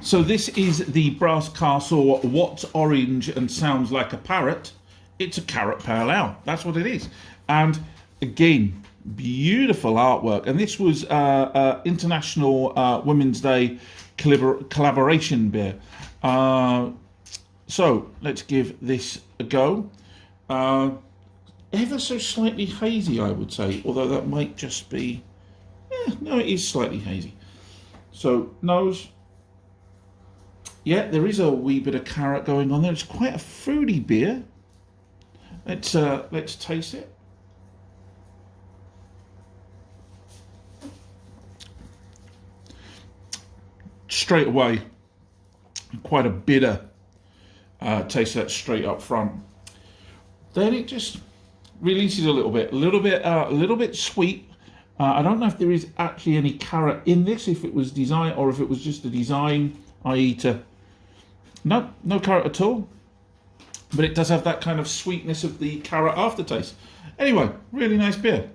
So this is the Brass Castle What's Orange and Sounds Like a Parrot. It's a carrot pale ale. That's what it is. And again, beautiful artwork. And this was International Women's Day collaboration beer. So let's give this a go. Ever so slightly hazy, I would say, although that might just be, no, it is slightly hazy. So nose, yeah, there is a wee bit of carrot going on there. It's quite a fruity beer. Let's taste it. Straight away, quite a bitter taste that straight up front. Then it just releases a little bit sweet. I don't know if there is actually any carrot in this, if it was designed or if it was just a design, i.e. to no carrot at all. But it does have that kind of sweetness of the carrot aftertaste. Anyway, really nice beer.